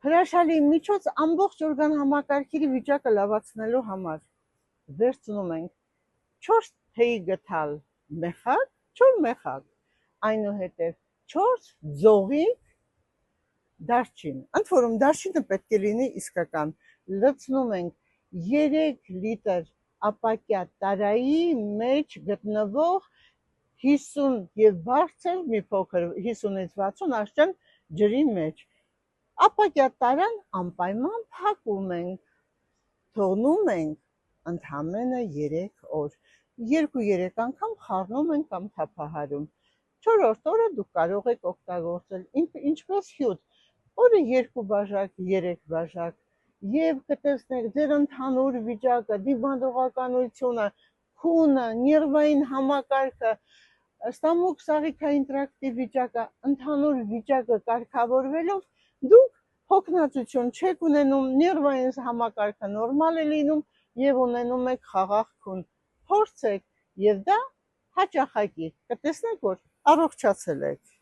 Հրաշալի միջոց ամբողջ օրգան համակարգերի վիճակը լավացնելու համար վերցնում ենք 4 թեյի գթալ մեխակ, 4 մեխակ, այնուհետև 4 ձողիկ դարչին, ընդ որում դարչինը պետք է լինի իսկական, լցնում ենք 3 լիտր ապակյա տարայի մեջ գտնվող 50 եւ բարձր մի փոքր 50-ից 60 աշճան ջրի մեջ, ապակյա տարան անպայման փակում ենք, թողնում ենք ընդամենը 3 օր, 2-3 անգամ խառնում ենք կամ թափահարում, 4-րդ օրը դուք կարող եք օգտագործել ինչպես հյութ, օրը 2 բաժակ, 3 բաժակ եւ կտեսնեք ձեր ընդհանուր վիճակը, դիմադրողականությունը, քունը, նервային համակարգը, ստամոք-սաղիքային տրակտի վիճակը, ընդհանուր վիճակը կարգավորվելով դուք հոգնածություն չեք ունենում, նервային համակարգը նորմալ է լինում եւ ունենում եք խաղաղ քուն, փորձեք եւ դա հաճախակի կտեսնեք որ առողջացել եք։